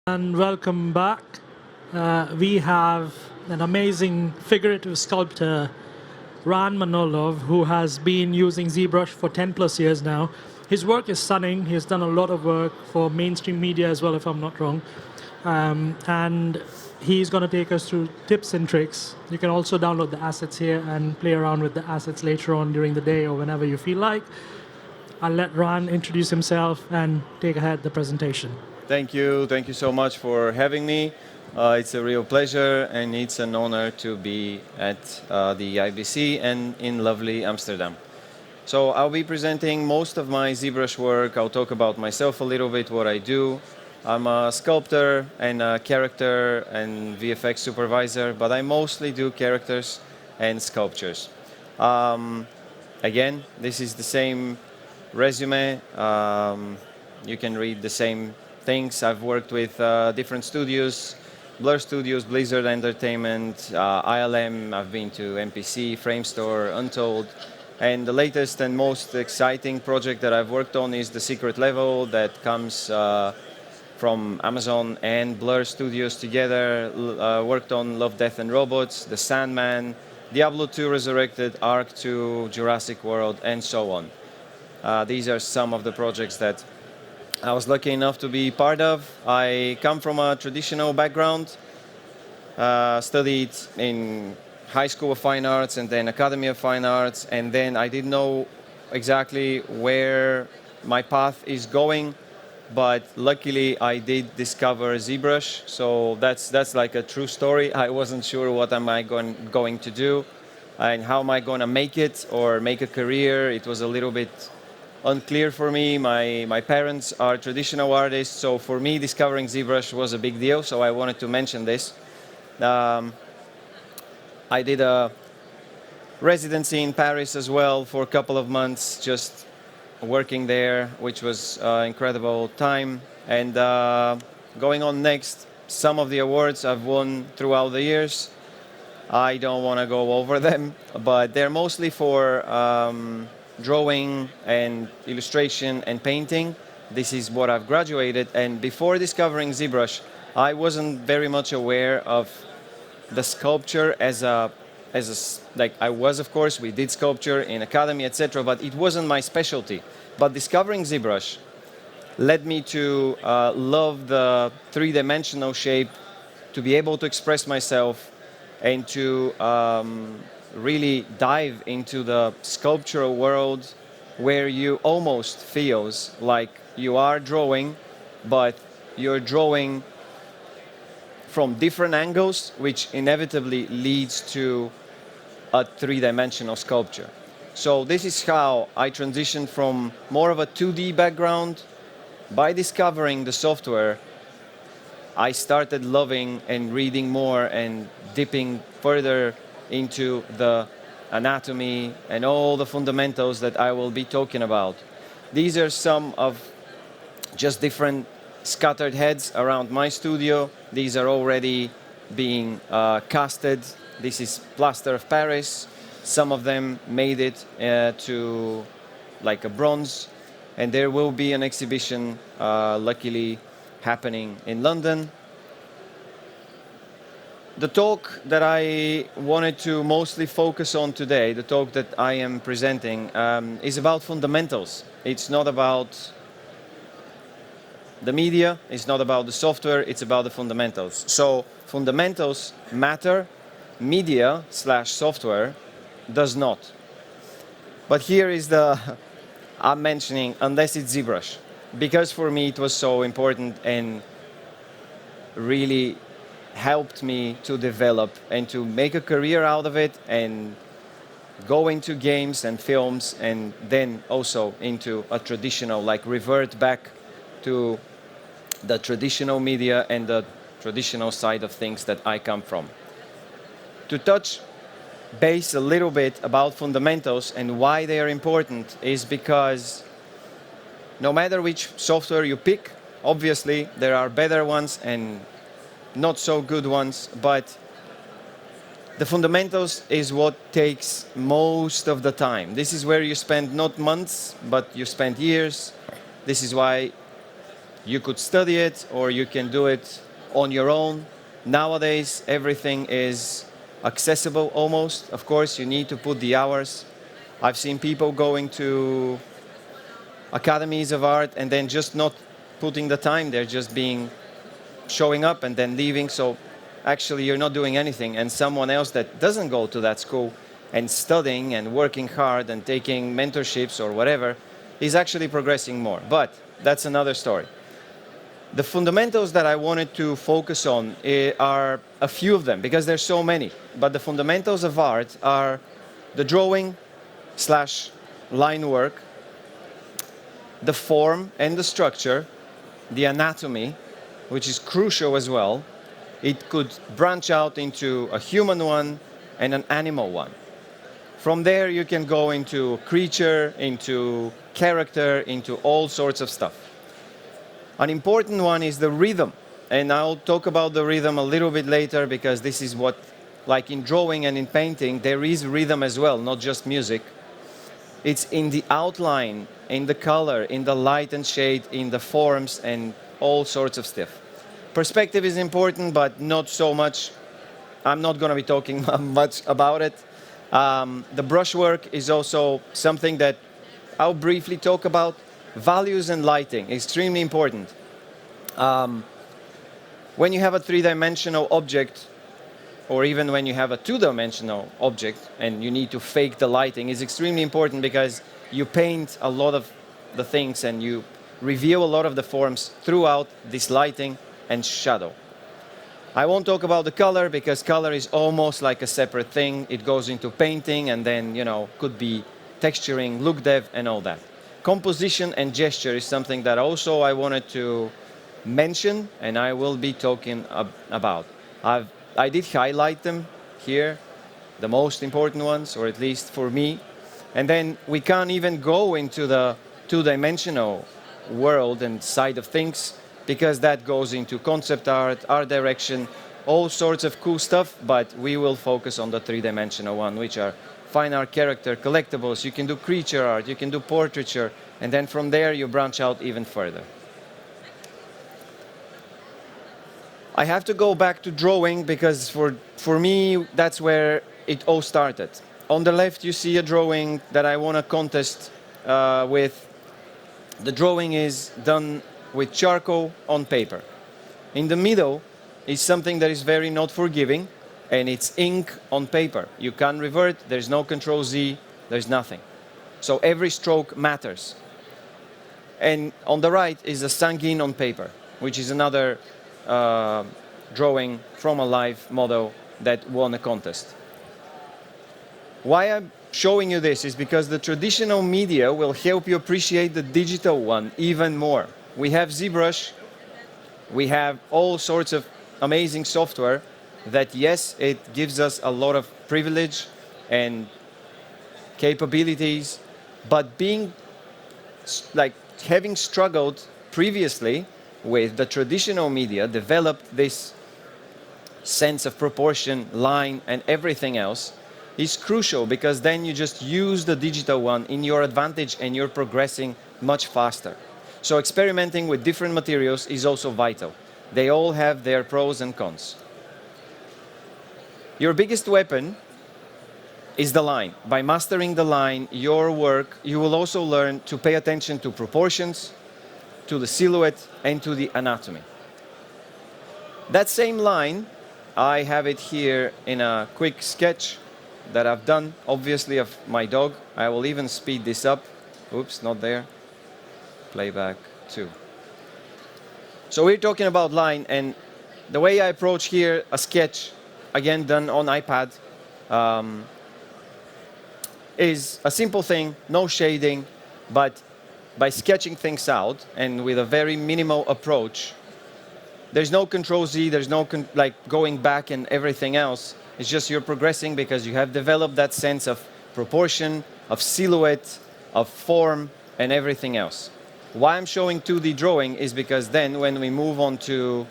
And welcome back. We have an amazing figurative sculptor, Manolov, who has been using ZBrush for 10 plus years now. His work is stunning. He has done a lot of work for mainstream media as well, if I'm not wrong. And he's going to take us through tips and tricks. You can also download the assets here and play around with the assets later on during the day or whenever you feel like. I'll let Ran introduce himself and take ahead the presentation. Thank you. Thank you so much for having me. It's a real pleasure and it's an honor to be at the IBC and in lovely Amsterdam. So I'll be presenting most of my ZBrush work. I'll talk about myself a little bit, what I do. I'm a sculptor and a character and VFX supervisor, but I mostly do characters and sculptures. Again, this is the same resume. You can read the same things. I've worked with different studios, Blur Studios, Blizzard Entertainment, ILM. I've been to MPC, Framestore, Untold. And the latest and most exciting project that I've worked on is The Secret Level that comes from Amazon and Blur Studios together. Worked on Love, Death and Robots, The Sandman, Diablo 2 Resurrected, Ark 2, Jurassic World, and so on. These are some of the projects that I was lucky enough to be part of. I come from a traditional background, studied in High School of Fine Arts and then Academy of Fine Arts, and then I didn't know exactly where my path is going, but luckily I did discover ZBrush, so that's like a true story. I wasn't sure what am I going to do and how am I going to make it or make a career. It was a little bit unclear for me. My parents are traditional artists, so for me discovering ZBrush was a big deal, so I wanted to mention this. I did a residency in Paris as well for a couple of months, just working there, which was incredible time. And going on next, some of the awards I've won throughout the years. I don't want to go over them, but they're mostly for drawing and illustration and painting. This is what I've graduated, and before discovering ZBrush, I wasn't very much aware of the sculpture as like I was, of course, we did sculpture in academy, etc., but it wasn't my specialty. But discovering ZBrush led me to love the three-dimensional shape, to be able to express myself, and to really dive into the sculptural world where you almost feels like you are drawing, but you're drawing from different angles, which inevitably leads to a three-dimensional sculpture. So this is how I transitioned from more of a 2D background. By discovering the software, I started loving and reading more and dipping further into the anatomy and all the fundamentals that I will be talking about. These are some of just different scattered heads around my studio. These are already being casted. This is plaster of Paris. Some of them made it to like a bronze, and there will be an exhibition luckily happening in London. The talk that I wanted to mostly focus on today, the talk that I am presenting, is about fundamentals. It's not about the media, it's not about the software, it's about the fundamentals. So fundamentals matter, media/software does not. But here is the, I'm mentioning, unless it's ZBrush, because for me it was so important and really helped me to develop and to make a career out of it and go into games and films and then also into a traditional, like revert back to the traditional media and the traditional side of things that I come from. To touch base a little bit about fundamentals and why they are important is because no matter which software you pick, obviously there are better ones and not so good ones, but the fundamentals is what takes most of the time. This is where you spend not months, but you spend years. This is why You could study it or you can do it on your own. Nowadays, everything is accessible almost. Of course, you need to put the hours. I've seen people going to academies of art and then just not putting the time. They're just showing up and then leaving. So actually, you're not doing anything. And someone else that doesn't go to that school and studying and working hard and taking mentorships or whatever is actually progressing more. But that's another story. The fundamentals that I wanted to focus on are a few of them because there's so many. But the fundamentals of art are the drawing / line work, the form and the structure, the anatomy, which is crucial as well. It could branch out into a human one and an animal one. From there, you can go into creature, into character, into all sorts of stuff. An important one is the rhythm. And I'll talk about the rhythm a little bit later because this is what, like in drawing and in painting, there is rhythm as well, not just music. It's in the outline, in the color, in the light and shade, in the forms, and all sorts of stuff. Perspective is important, but not so much. I'm not going to be talking much about it. The brushwork is also something that I'll briefly talk about. Values and lighting, extremely important. When you have a three-dimensional object, or even when you have a two-dimensional object and you need to fake the lighting, is extremely important because you paint a lot of the things and you reveal a lot of the forms throughout this lighting and shadow. I won't talk about the color because color is almost like a separate thing. It goes into painting and then, could be texturing, look dev and all that. Composition and gesture is something that also I wanted to mention and I will be talking about. I did highlight them here, the most important ones, or at least for me. And then we can't even go into the two-dimensional world and side of things because that goes into concept art direction, all sorts of cool stuff, but we will focus on the three-dimensional one, which are fine art, character, collectibles. You can do creature art, you can do portraiture, and then from there you branch out even further. I have to go back to drawing because for me, that's where it all started. On the left, you see a drawing that I won a contest with. The drawing is done with charcoal on paper. In the middle is something that is very not forgiving, and it's ink on paper. You can't revert, there's no Control Z, there's nothing. So every stroke matters. And on the right is a sanguine on paper, which is another drawing from a live model that won a contest. Why I'm showing you this is because the traditional media will help you appreciate the digital one even more. We have ZBrush, we have all sorts of amazing software that, yes, it gives us a lot of privilege and capabilities, but having struggled previously with the traditional media, developed this sense of proportion, line, and everything else is crucial because then you just use the digital one in your advantage and you're progressing much faster. So experimenting with different materials is also vital. They all have their pros and cons. Your biggest weapon is the line. By mastering the line, your work, you will also learn to pay attention to proportions, to the silhouette, and to the anatomy. That same line, I have it here in a quick sketch that I've done, obviously, of my dog. I will even speed this up. Oops, not there. Playback 2. So we're talking about line, and the way I approach here, a sketch, again done on iPad, is a simple thing, no shading, but by sketching things out and with a very minimal approach, there's no Control Z, there's no going back and everything else. It's just you're progressing because you have developed that sense of proportion, of silhouette, of form, and everything else. Why I'm showing 2D drawing is because then when we move on to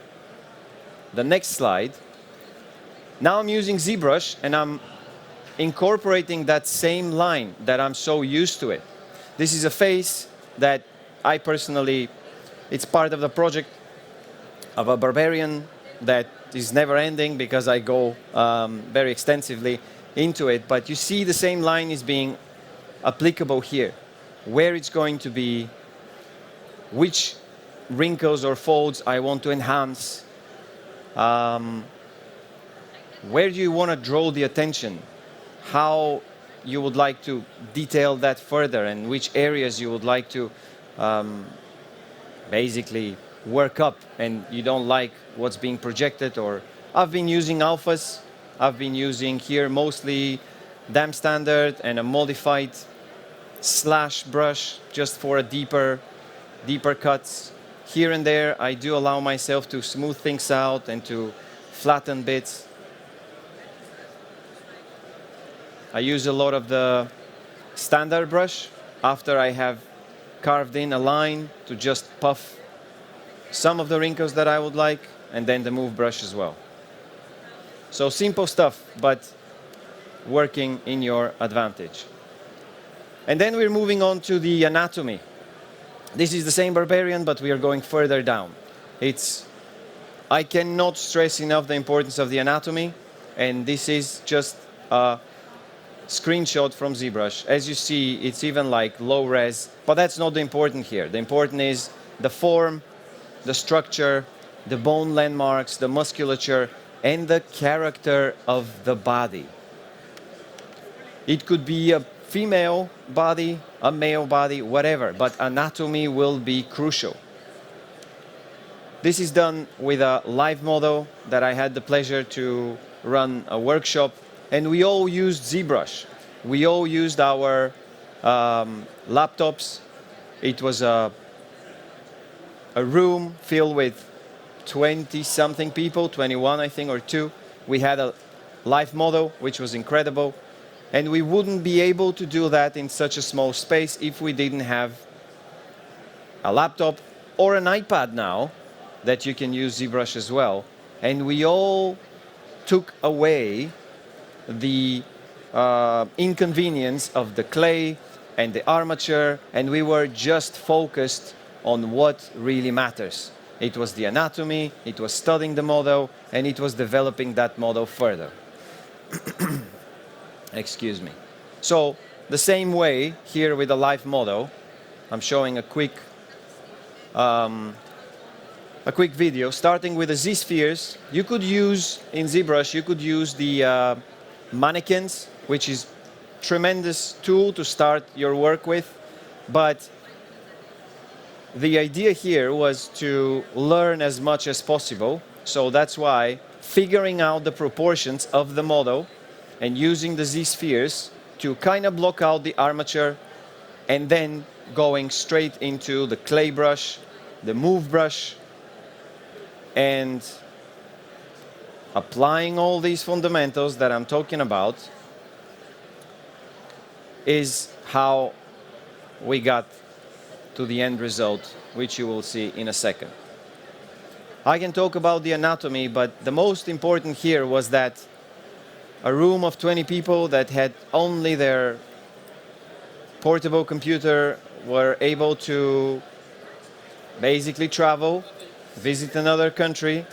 the next slide, now I'm using ZBrush and I'm incorporating that same line that I'm so used to it. This is a face that I personally It's part of the project of a barbarian that is never ending because I go very extensively into it. But you see the same line is being applicable here, where it's going to be, which wrinkles or folds I want to enhance, where do you want to draw the attention, how you would like to detail that further, and which areas you would like to basically work up and you don't like what's being projected. Or I've been using alphas. I've been using here mostly dam standard and a modified slash brush just for a deeper cuts. Here and there I do allow myself to smooth things out and to flatten bits. I use a lot of the standard brush after I have carved in a line to just puff some of the wrinkles that I would like, and then the move brush as well. So simple stuff, but working in your advantage. And then we're moving on to the anatomy. This is the same barbarian, but we are going further down. I cannot stress enough the importance of the anatomy, and this is just a screenshot from ZBrush. As you see, it's even like low res, but that's not the important here. The important is the form, the structure, the bone landmarks, the musculature, and the character of the body. It could be a female body, a male body, whatever, but anatomy will be crucial. This is done with a live model that I had the pleasure to run a workshop, and we all used ZBrush. We all used our laptops. It was a room filled with 20-something people, 21 I think, or 2. We had a live model, which was incredible. And we wouldn't be able to do that in such a small space if we didn't have a laptop or an iPad now that you can use ZBrush as well. And we all took away the inconvenience of the clay and the armature, and we were just focused on what really matters. It was the anatomy, it was studying the model, and it was developing that model further. Excuse me. So the same way here with the live model, I'm showing a quick video starting with the Z-spheres. You could use in ZBrush, you could use the mannequins, which is tremendous tool to start your work with, but the idea here was to learn as much as possible. So that's why figuring out the proportions of the model and using the Z-spheres to kind of block out the armature, and then going straight into the clay brush, the move brush, and applying all these fundamentals that I'm talking about is how we got to the end result, which you will see in a second. I can talk about the anatomy, but the most important here was that a room of 20 people that had only their portable computer were able to basically travel, visit another country,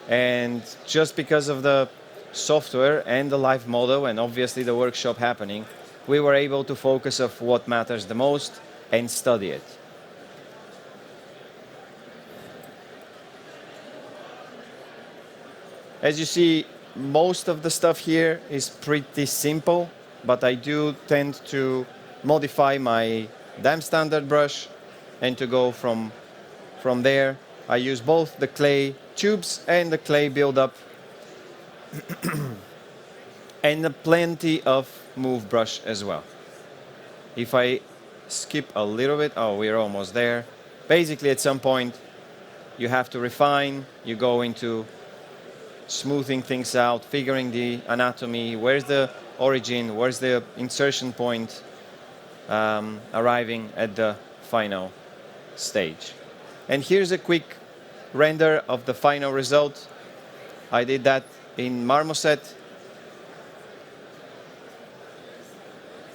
and just because of the software and the live model and obviously the workshop happening, we were able to focus on what matters the most and study it. As you see, most of the stuff here is pretty simple, but I do tend to modify my dam standard brush and to go from there. I use both the clay tubes and the clay buildup and plenty of move brush as well. If I skip a little bit, oh, we're almost there. Basically, at some point, you have to refine, you go into smoothing things out, figuring the anatomy, where's the origin, where's the insertion point, arriving at the final stage. And here's a quick render of the final result. I did that in Marmoset.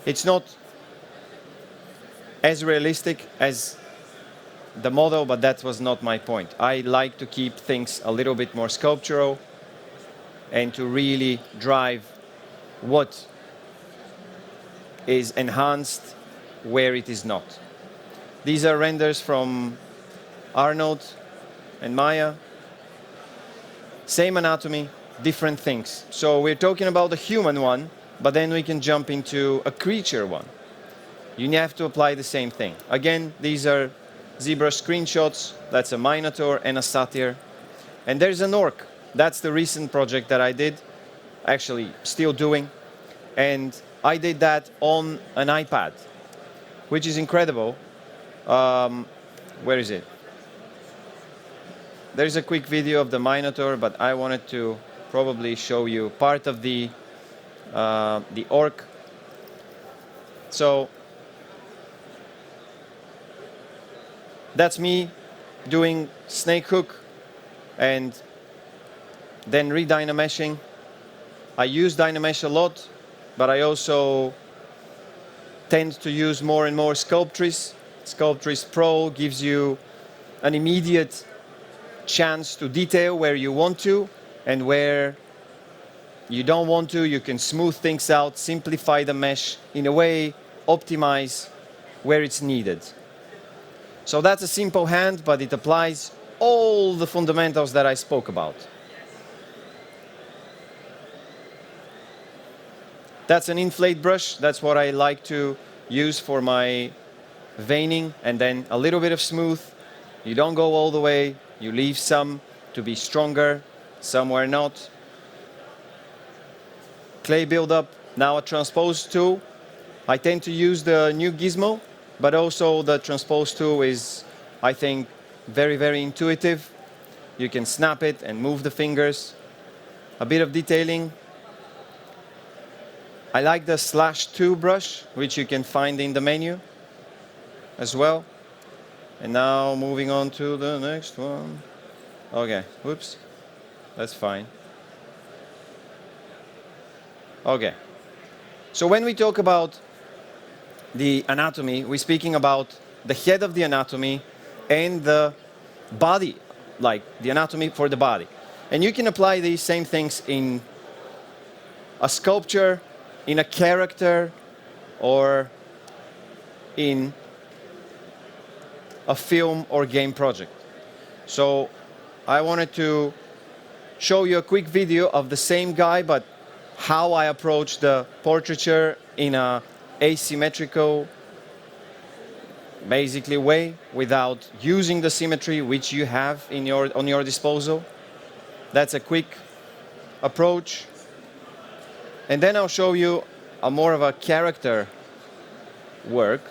It's not as realistic as the model, but that was not my point. I like to keep things a little bit more sculptural and to really drive what is enhanced where it is not. These are renders from Arnold and Maya. Same anatomy, different things. So we're talking about the human one, but then we can jump into a creature one. You have to apply the same thing. Again, these are ZBrush screenshots. That's a Minotaur and a Satyr. And there's an orc. That's the recent project that I did, actually still doing. And I did that on an iPad, which is incredible. Where is it? There's a quick video of the Minotaur, but I wanted to probably show you part of the orc. So that's me doing snake hook and then re-dynameshing. I use Dynamesh a lot, but I also tend to use more and more Sculptris. Sculptris Pro gives you an immediate chance to detail where you want to, and where you don't want to, you can smooth things out, simplify the mesh, in a way, optimize where it's needed. So that's a simple hand, but it applies all the fundamentals that I spoke about. That's an inflate brush. That's what I like to use for my veining, and then a little bit of smooth. You don't go all the way. You leave some to be stronger, somewhere not. Clay buildup, now a transpose tool. I tend to use the new gizmo, but also the transpose tool is, I think, very, very intuitive. You can snap it and move the fingers. A bit of detailing. I like the /2 brush, which you can find in the menu as well. And now moving on to the next one. Okay, whoops, that's fine. Okay, so when we talk about the anatomy, we're speaking about the head of the anatomy and the body, like the anatomy for the body. And you can apply these same things in a sculpture, in a character, or in a film or game project. So I wanted to show you a quick video of the same guy, but how I approach the portraiture in a asymmetrical, basically, way, without using the symmetry which you have on your disposal. That's a quick approach. And then I'll show you a more of a character work.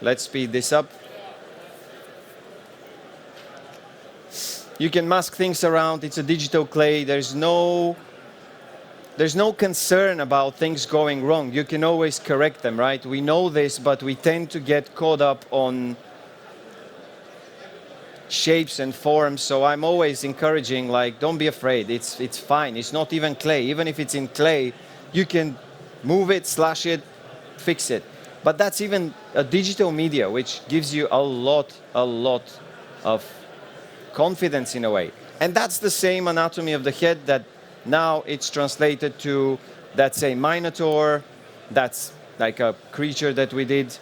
Let's speed this up. You can mask things around. It's a digital clay. There's no concern about things going wrong. You can always correct them, right? We know this, but we tend to get caught up on shapes and forms. So I'm always encouraging, like, don't be afraid. It's fine. It's not even clay. Even if it's in clay, you can move it, slash it, fix it. But that's even a digital media, which gives you a lot of confidence in a way. And that's the same anatomy of the head that now it's translated to, that's a Minotaur, that's like a creature that we did,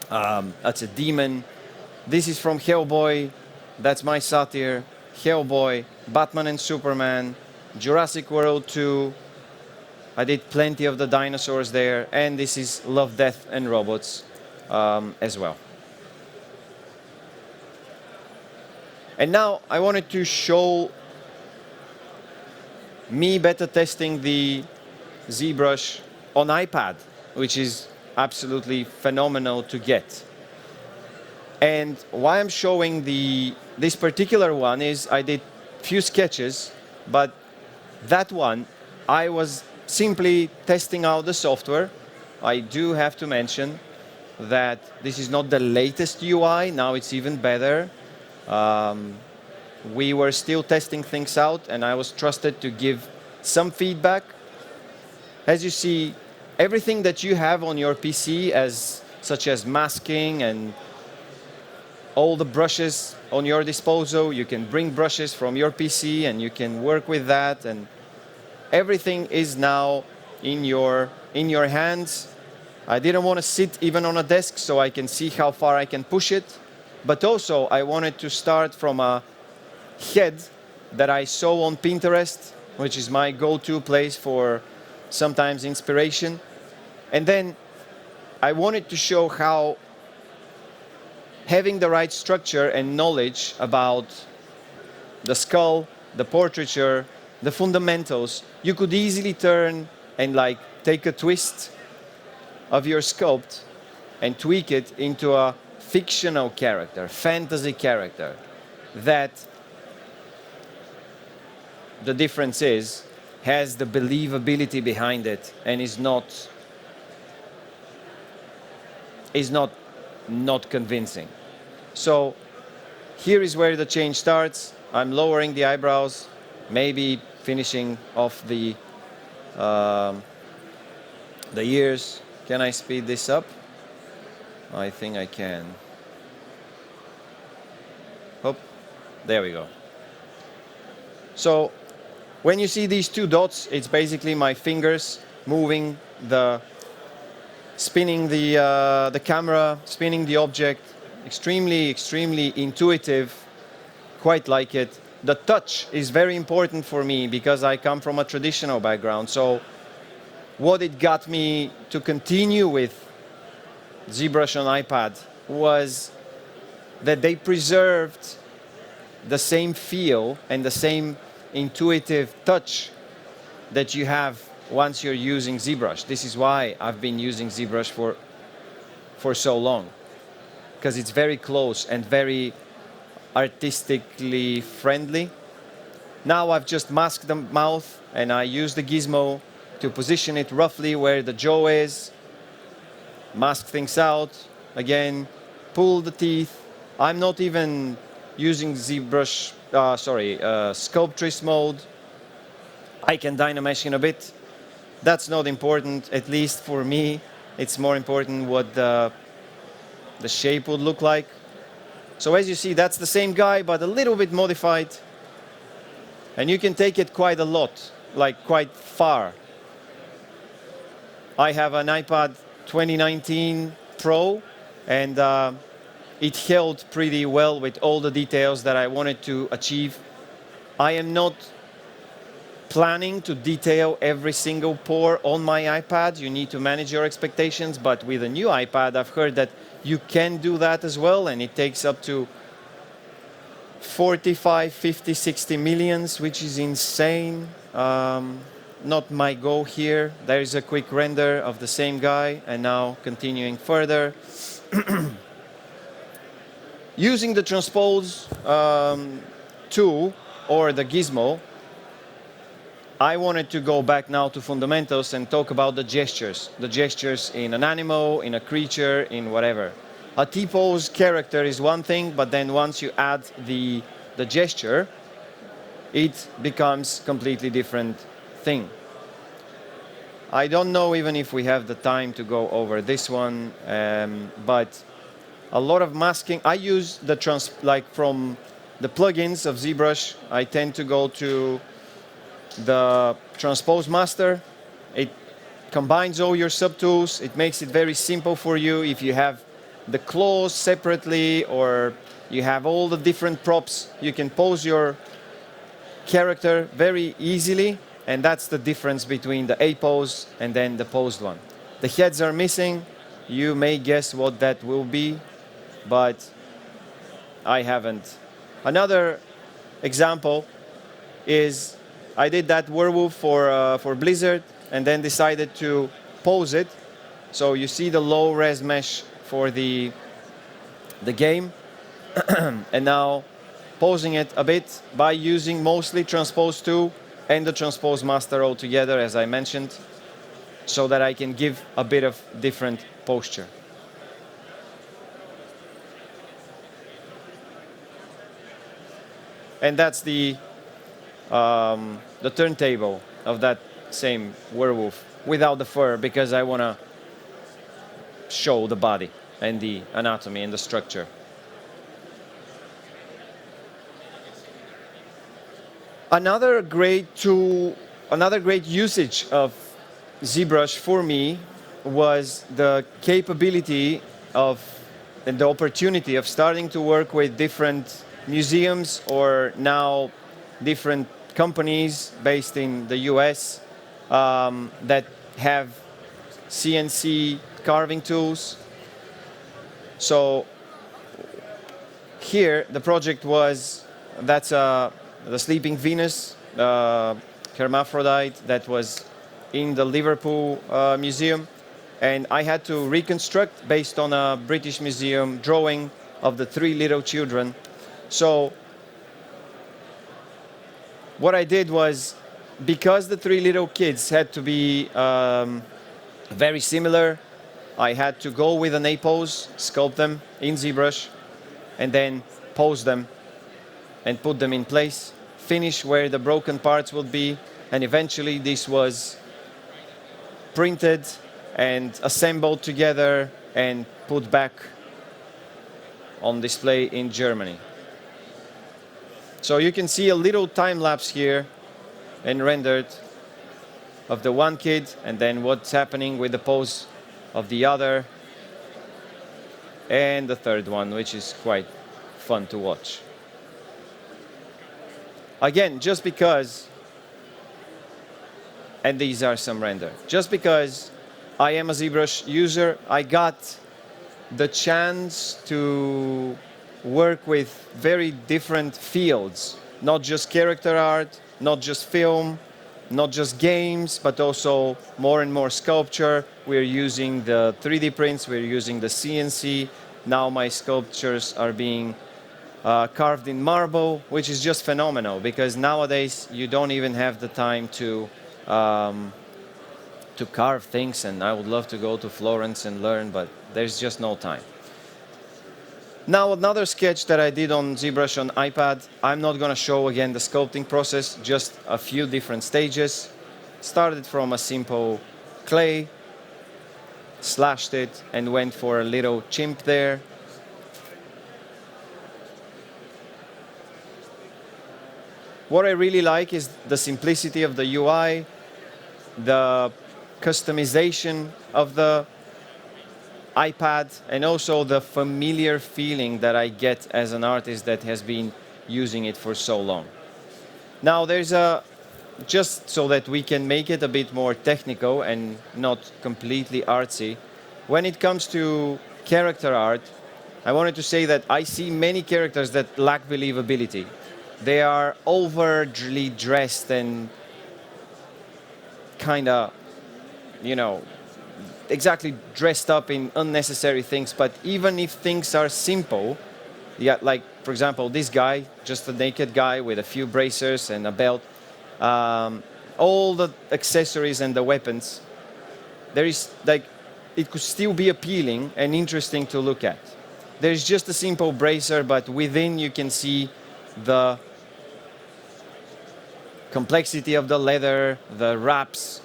that's a demon. This is from Hellboy, that's my Satyr, Hellboy, Batman and Superman, Jurassic World 2, I did plenty of the dinosaurs there, and this is Love, Death and Robots as well. And now I wanted to show me beta testing the ZBrush on iPad, which is absolutely phenomenal to get. And why I'm showing this particular one is I did few sketches, but that one I was simply testing out the software. I do have to mention that this is not the latest UI, now it's even better. We were still testing things out, and I was trusted to give some feedback. As you see, everything that you have on your PC, such as masking and all the brushes on your disposal. You can bring brushes from your PC and you can work with that, and everything is now in your hands. I didn't want to sit even on a desk so I can see how far I can push it, but also I wanted to start from a head that I saw on Pinterest, which is my go-to place for sometimes inspiration. And then I wanted to show how having the right structure and knowledge about the skull, the portraiture, the fundamentals, you could easily turn and like take a twist of your sculpt and tweak it into a fictional character, fantasy character, that the difference is has the believability behind it and is not convincing. So here is where the change starts. I'm lowering the eyebrows, maybe finishing off the ears. Can I speed this up? I think I can. Oh, there we go. So when you see these two dots, it's basically my fingers moving spinning the camera, spinning the object. Extremely intuitive, quite like it. The touch is very important for me because I come from a traditional background. So what it got me to continue with ZBrush on iPad was that they preserved the same feel and the same intuitive touch that you have once you're using ZBrush. This is why I've been using ZBrush for so long, because it's very close and very artistically friendly. Now I've just masked the mouth and I use the gizmo to position it roughly where the jaw is, mask things out, again, pull the teeth. I'm not even using ZBrush, Sculptress mode. I can Dynamesh in a bit. That's not important, at least for me. It's more important what the shape would look like. So as you see, that's the same guy, but a little bit modified. And you can take it quite a lot, like quite far. I have an iPad 2019 Pro, and it held pretty well with all the details that I wanted to achieve. I am not planning to detail every single pore on my iPad. You need to manage your expectations, but with a new iPad, I've heard that you can do that as well, and it takes up to 45, 50, 60 millions, which is insane. Not my goal here. There is a quick render of the same guy, and now continuing further. Using the transpose tool or the gizmo, I wanted to go back now to fundamentals and talk about the gestures in an animal, in a creature, in whatever. A T-pose character is one thing, but then once you add the gesture, it becomes completely different thing. I don't know even if we have the time to go over this one, but a lot of masking. I use like from the plugins of ZBrush, I tend to go to the Transpose Master. It combines all your subtools. It makes it very simple for you. If you have the claws separately or you have all the different props, you can pose your character very easily, and that's the difference between the A pose and then the posed one. The heads are missing. You may guess what that will be, but I haven't. Another example is I did that werewolf for Blizzard and then decided to pose it. So you see the low res mesh for the game. And now posing it a bit by using mostly Transpose 2 and the Transpose Master all together, as I mentioned, so that I can give a bit of different posture. And that's the turntable of that same werewolf without the fur, because I want to show the body and the anatomy and the structure. Another great tool, another great usage of ZBrush for me was the capability of and the opportunity of starting to work with different museums or now different companies based in the US that have CNC carving tools. So here the project was that's the Sleeping Venus hermaphrodite that was in the Liverpool Museum, and I had to reconstruct based on a British Museum drawing of the three little children. So what I did was, because the three little kids had to be very similar, I had to go with an A pose, sculpt them in ZBrush, and then pose them and put them in place, finish where the broken parts would be, and eventually this was printed and assembled together and put back on display in Germany. So you can see a little time lapse here and rendered of the one kid, and then what's happening with the pose of the other and the third one, which is quite fun to watch. Again, just because, and these are some render, just because I am a ZBrush user, I got the chance to work with very different fields, not just character art, not just film, not just games, but also more and more sculpture. We're using the 3D prints, we're using the CNC. Now my sculptures are being carved in marble, which is just phenomenal, because nowadays you don't even have the time to carve things, and I would love to go to Florence and learn, but there's just no time. Now another sketch that I did on ZBrush on iPad, I'm not going to show again the sculpting process, just a few different stages. Started from a simple clay, slashed it, and went for a little chimp there. What I really like is the simplicity of the UI, the customization of the iPad, and also the familiar feeling that I get as an artist that has been using it for so long. Now there's just so that we can make it a bit more technical and not completely artsy, when it comes to character art, I wanted to say that I see many characters that lack believability. They are overly dressed and kind of, you know, exactly dressed up in unnecessary things. But even if things are simple, yeah, like for example this guy, just a naked guy with a few bracers and a belt, all the accessories and the weapons, there is like, it could still be appealing and interesting to look at. There's just a simple bracer, but within you can see the complexity of the leather, the wraps.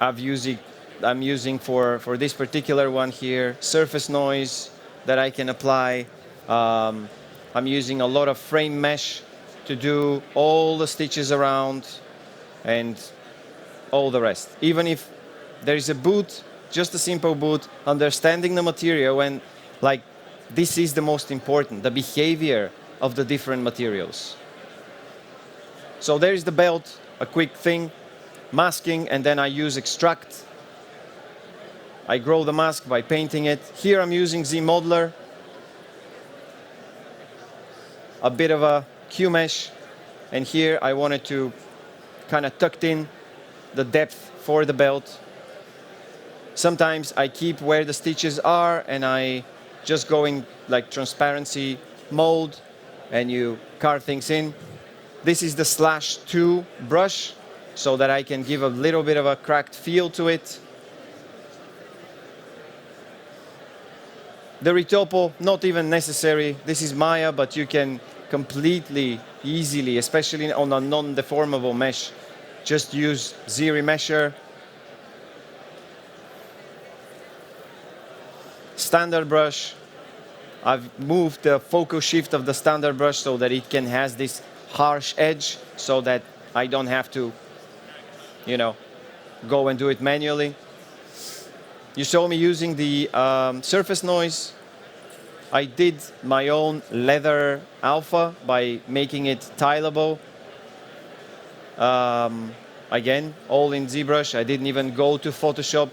I'm using for this particular one here, surface noise that I can apply. I'm using a lot of frame mesh to do all the stitches around and all the rest. Even if there is a boot, just a simple boot, understanding the material, and like this is the most important, the behavior of the different materials. So there is the belt, a quick thing, masking, and then I use extract. I grow the mask by painting it. Here I'm using Z Modeler, a bit of a Q mesh, and here I wanted to kind of tucked in the depth for the belt. Sometimes I keep where the stitches are and I just go in like transparency mode and you carve things in. This is the /2 brush so that I can give a little bit of a cracked feel to it. The retopo, not even necessary. This is Maya, but you can completely, easily, especially on a non-deformable mesh, just use Z-Remesher. Standard brush. I've moved the focal shift of the standard brush so that it can has this harsh edge so that I don't have to, go and do it manually. You saw me using the surface noise. I did my own leather alpha by making it tileable. Again, all in ZBrush. I didn't even go to Photoshop.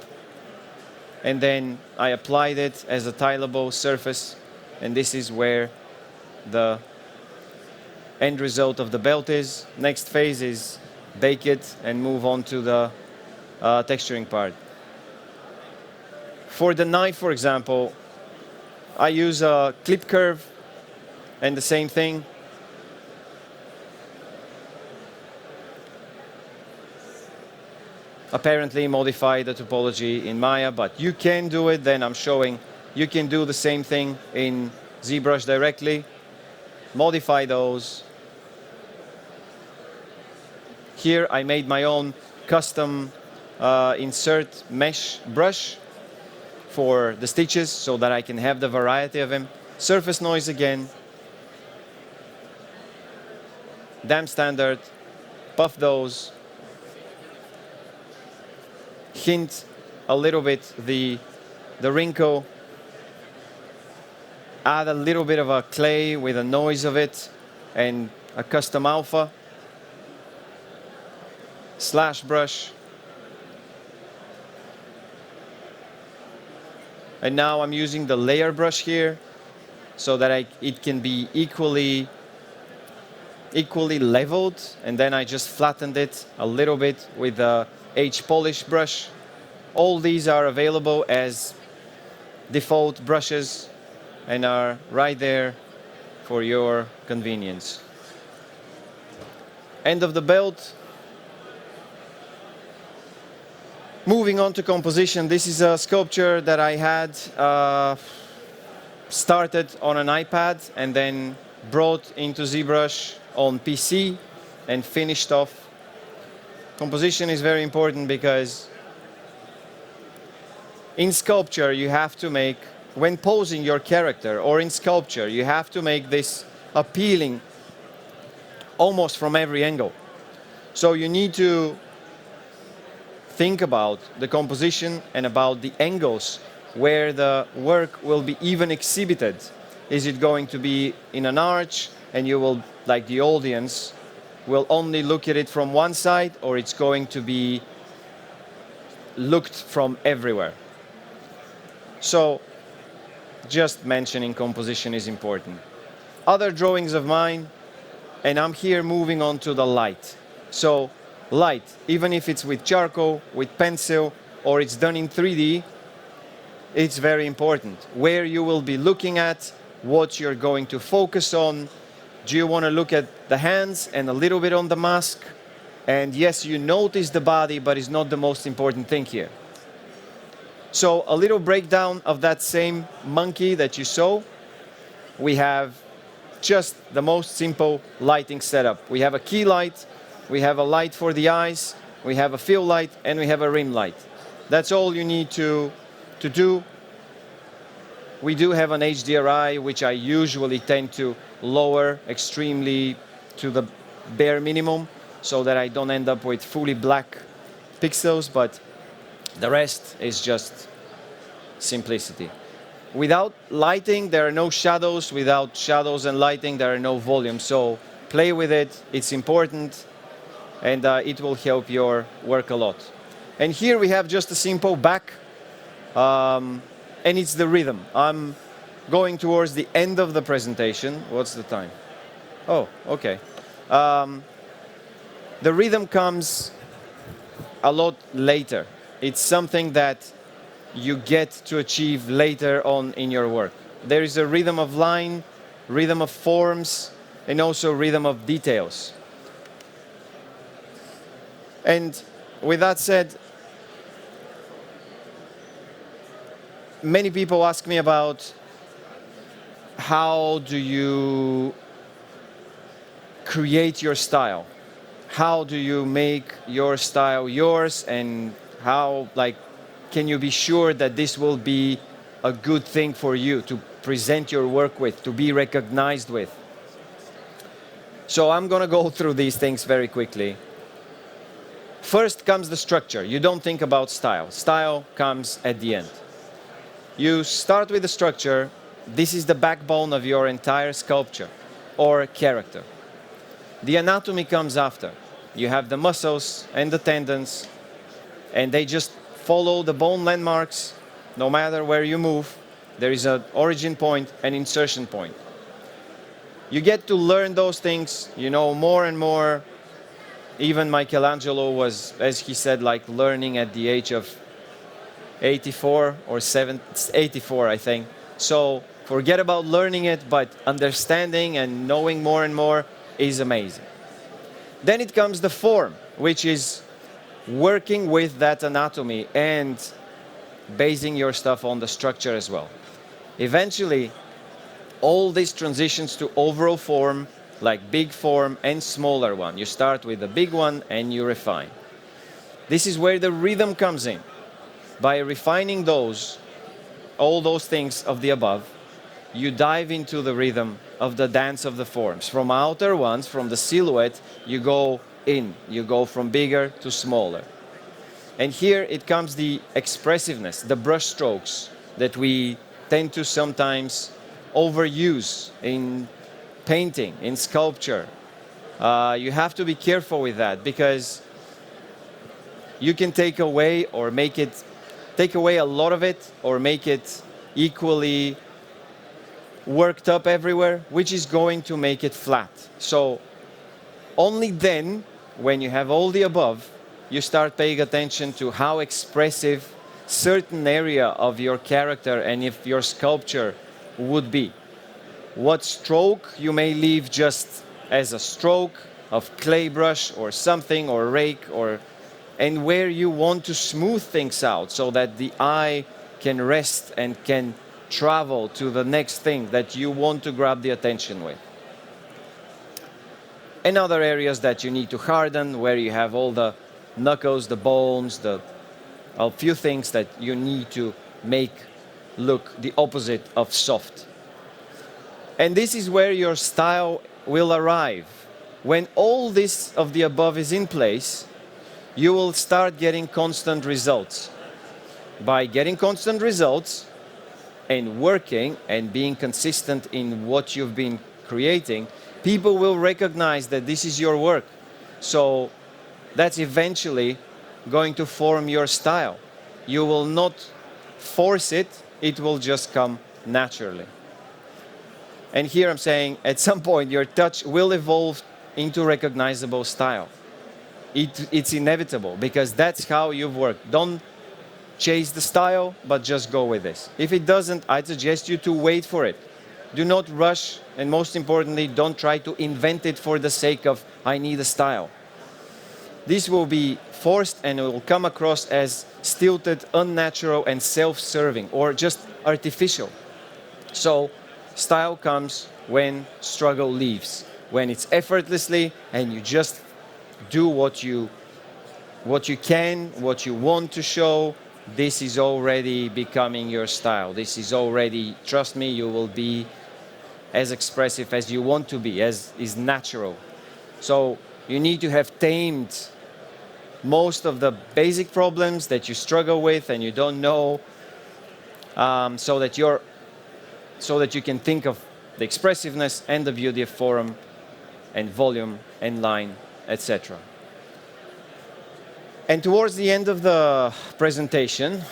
And then I applied it as a tileable surface. And this is where the end result of the belt is. Next phase is bake it and move on to the texturing part. For the knife, for example, I use a clip curve and the same thing. Apparently modify the topology in Maya, but you can do it. Then I'm showing you can do the same thing in ZBrush directly. Modify those. Here I made my own custom insert mesh brush for the stitches so that I can have the variety of them. Surface noise again. Damp standard. Buff those. Hint a little bit the wrinkle. Add a little bit of a clay with a noise of it and a custom alpha. Slash brush. And now I'm using the layer brush here so that it can be equally leveled, and then I just flattened it a little bit with the H polish brush. All these are available as default brushes and are right there for your convenience. End of the belt. Moving on to composition, this is a sculpture that I had started on an iPad and then brought into ZBrush on PC and finished off. Composition is very important because in sculpture you have to make, when posing your character or in sculpture, you have to make this appealing almost from every angle. So you need to think about the composition and about the angles where the work will be even exhibited. Is it going to be in an arch and you will, like the audience, will only look at it from one side, or it's going to be looked from everywhere? So just mentioning composition is important. Other drawings of mine, and I'm here moving on to the light. So light, even if it's with charcoal, with pencil, or it's done in 3D, it's very important. Where you will be looking at, what you're going to focus on. Do you want to look at the hands and a little bit on the mask? And yes, you notice the body, but it's not the most important thing here. So a little breakdown of that same monkey that you saw. We have just the most simple lighting setup. We have a key light. We have a light for the eyes, we have a fill light, and we have a rim light. That's all you need to do. We do have an HDRI, which I usually tend to lower extremely to the bare minimum so that I don't end up with fully black pixels, but the rest is just simplicity. Without lighting, there are no shadows. Without shadows and lighting, there are no volume. So play with it, it's important. And it will help your work a lot. And here we have just a simple back, and it's the rhythm. I'm going towards the end of the presentation. What's the time? Oh, okay. The rhythm comes a lot later. It's something that you get to achieve later on in your work. There is a rhythm of line, rhythm of forms, and also rhythm of details. And with that said, many people ask me about how do you create your style? How do you make your style yours, and how can you be sure that this will be a good thing for you to present your work with, to be recognized with? So I'm going to go through these things very quickly. First comes the structure. You don't think about style. Style comes at the end. You start with the structure. This is the backbone of your entire sculpture or character. The anatomy comes after. You have the muscles and the tendons, and they just follow the bone landmarks no matter where you move. There is an origin point and insertion point. You get to learn those things, you know, more and more. Even Michelangelo was, as he said, like learning at the age of 84 or 84, I think. So forget about learning it, but understanding and knowing more and more is amazing. Then it comes the form, which is working with that anatomy and basing your stuff on the structure as well. Eventually, all these transitions to overall form, like big form and smaller one. You start with the big one and you refine. This is where the rhythm comes in. By refining all those things of the above, you dive into the rhythm of the dance of the forms. From outer ones, from the silhouette, you go in. You go from bigger to smaller. And here it comes the expressiveness, the brush strokes that we tend to sometimes overuse in painting, in sculpture. You have to be careful with that because you can take away a lot of it or make it equally worked up everywhere, which is going to make it flat. So only then, when you have all the above, you start paying attention to how expressive certain area of your character and if your sculpture would be. What stroke you may leave just as a stroke of clay brush or something or rake, and where you want to smooth things out so that the eye can rest and can travel to the next thing that you want to grab the attention with. And other areas that you need to harden, where you have all the knuckles, the bones, a few things that you need to make look the opposite of soft. And this is where your style will arrive. When all this of the above is in place, you will start getting constant results. By getting constant results and working and being consistent in what you've been creating, people will recognize that this is your work. So that's eventually going to form your style. You will not force it, it will just come naturally. And here I'm saying, at some point, your touch will evolve into recognizable style. It's inevitable, because that's how you've worked. Don't chase the style, but just go with this. If it doesn't, I'd suggest you to wait for it. Do not rush, and most importantly, don't try to invent it for the sake of, I need a style. This will be forced and it will come across as stilted, unnatural, and self-serving, or just artificial. So, style comes when struggle leaves, when it's effortlessly and you just do what you can, what you want to show. This is already becoming your style. This is already, trust me, you will be as expressive as you want to be, as is natural. So you need to have tamed most of the basic problems that you struggle with and you don't know, so that you can think of the expressiveness and the beauty of form and volume and line, etc. And towards the end of the presentation,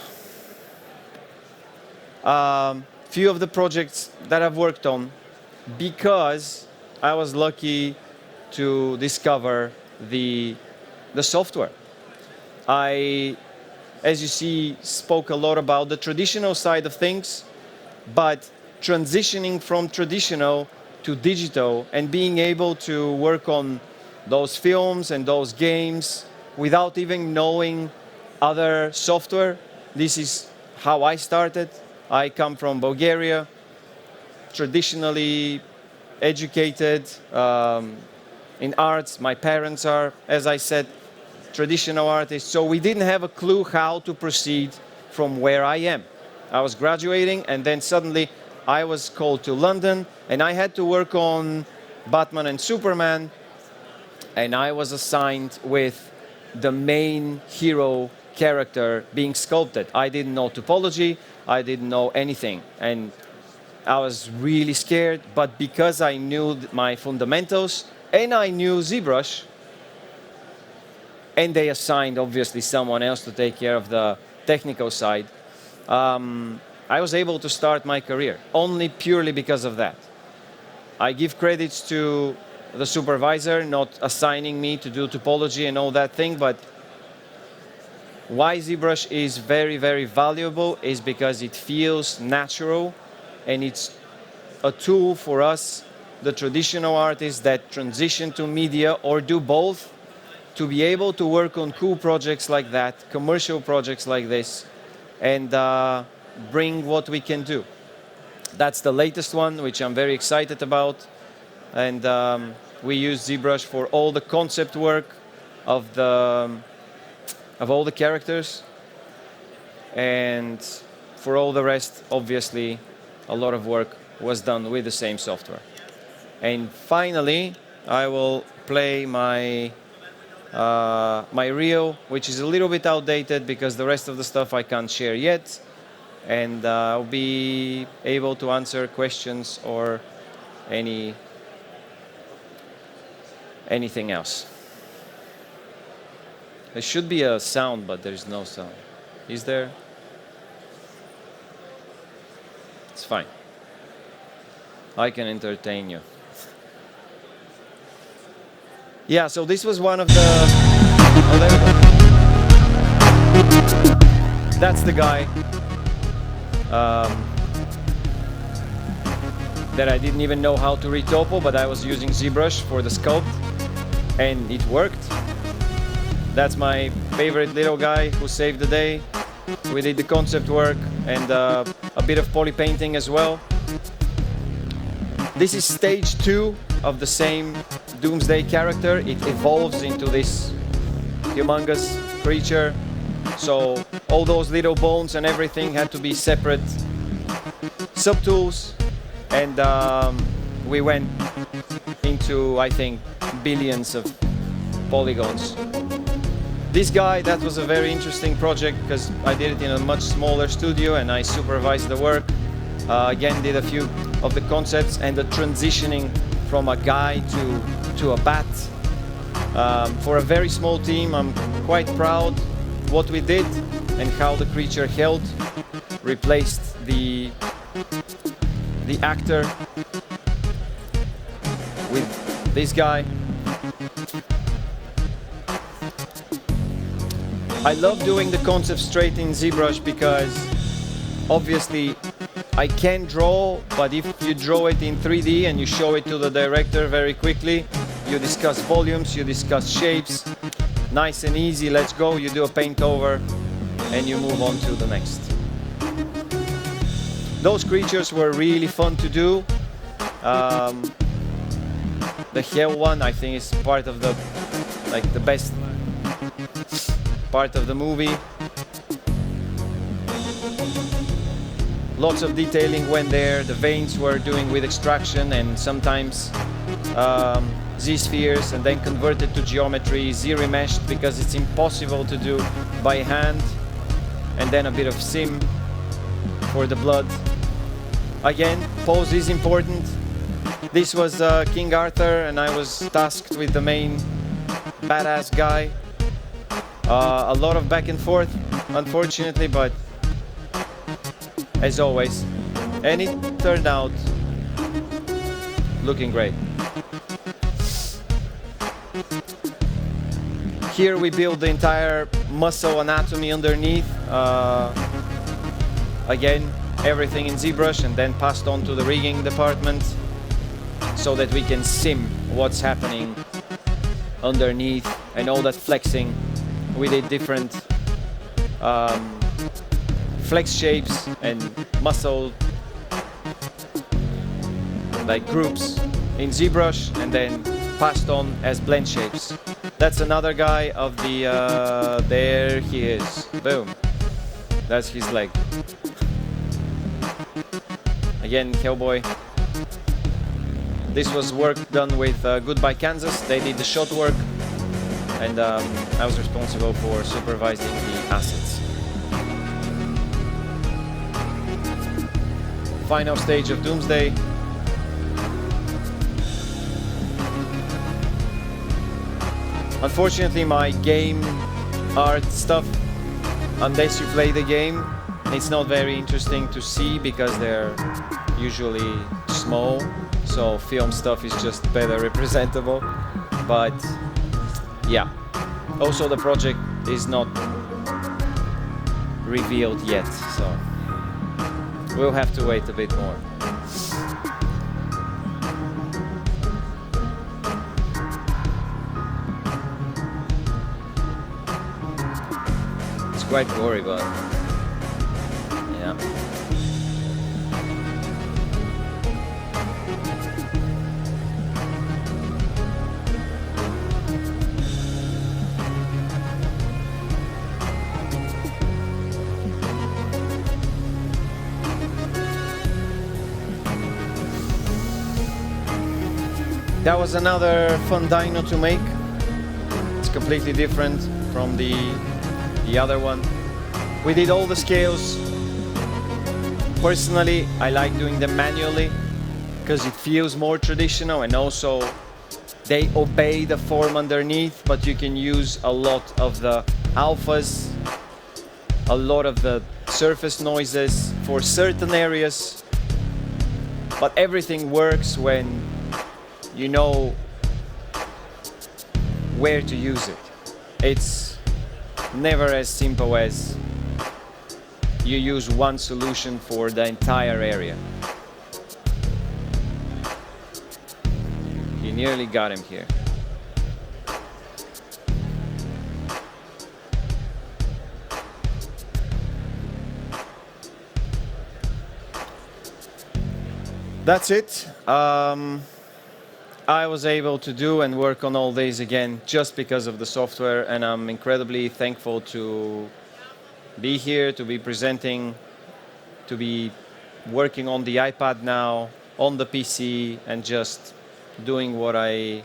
few of the projects that I've worked on, because I was lucky to discover the software. I, as you see, spoke a lot about the traditional side of things, but transitioning from traditional to digital and being able to work on those films and those games without even knowing other software. This is how I started. I come from Bulgaria, traditionally educated in arts. My parents are, as I said, traditional artists. So we didn't have a clue how to proceed from where I am. I was graduating and then suddenly I was called to London and I had to work on Batman and Superman, and I was assigned with the main hero character being sculpted. I didn't know topology, I didn't know anything, and I was really scared, but because I knew my fundamentals and I knew ZBrush, and they assigned obviously someone else to take care of the technical side, I was able to start my career only purely because of that. I give credits to the supervisor not assigning me to do topology and all that thing, but why ZBrush is very, very valuable is because it feels natural, and it's a tool for us, the traditional artists that transition to media or do both, to be able to work on cool projects like that, commercial projects like this, and bring what we can do. That's the latest one, which I'm very excited about, and we use ZBrush for all the concept work of all the characters, and for all the rest, obviously, a lot of work was done with the same software. And finally, I will play my my reel, which is a little bit outdated because the rest of the stuff I can't share yet, and I'll be able to answer questions or anything else. There should be a sound, but there's no sound. Is there? It's fine. I can entertain you. Yeah, so this was one of the... Oh, there we go. That's the guy that I didn't even know how to retopo, but I was using ZBrush for the sculpt, and it worked. That's my favorite little guy who saved the day. We did the concept work and a bit of poly painting as well. This is stage 2 of the same Doomsday character. It evolves into this humongous creature. So all those little bones and everything had to be separate subtools, and we went into, I think, billions of polygons. This guy, that was a very interesting project because I did it in a much smaller studio and I supervised the work. Again, did a few of the concepts and the transitioning from a guy to a bat. For a very small team, I'm quite proud what we did and how the creature held, replaced the actor with this guy. I love doing the concept straight in ZBrush because obviously I can draw, but if you draw it in 3D and you show it to the director very quickly, you discuss volumes, you discuss shapes, nice and easy, let's go, you do a paint over and you move on to the next. Those creatures were really fun to do. The hell one, I think, is part of the best part of the movie. Lots of detailing went there. The veins were doing with extraction and sometimes Z-spheres, and then converted to geometry, Z-remeshed because it's impossible to do by hand, and then a bit of sim for the blood. Again, pose is important. This was King Arthur and I was tasked with the main badass guy. A lot of back and forth, unfortunately, but as always. And it turned out looking great. Here we build the entire muscle anatomy underneath. Again, everything in ZBrush, and then passed on to the rigging department so that we can sim what's happening underneath and all that flexing. We did different flex shapes and muscle like groups in ZBrush, and then passed on as blend shapes. That's another guy of the there he is. Boom. That's his leg. Again, Hellboy. This was work done with Goodbye Kansas. They did the shot work, and I was responsible for supervising the assets. Final stage of Doomsday. Unfortunately, my game art stuff, unless you play the game, it's not very interesting to see because they're usually small, so film stuff is just better representable. But yeah, also the project is not revealed yet, so we'll have to wait a bit more. It's quite gory, but yeah. That was another fun dino to make. It's completely different from the other one. We did all the scales. Personally, I like doing them manually because it feels more traditional, and also they obey the form underneath, but you can use a lot of the alphas, a lot of the surface noises for certain areas, but everything works when you know where to use it. It's never as simple as you use one solution for the entire area. You nearly got him here. That's it. I was able to do and work on all these again just because of the software, and I'm incredibly thankful to be here, to be presenting, to be working on the iPad now, on the PC, and just doing what I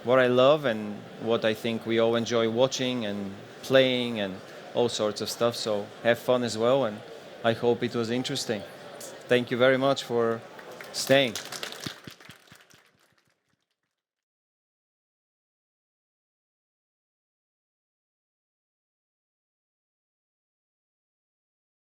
love and what I think we all enjoy watching and playing and all sorts of stuff. So have fun as well, and I hope it was interesting. Thank you very much for staying.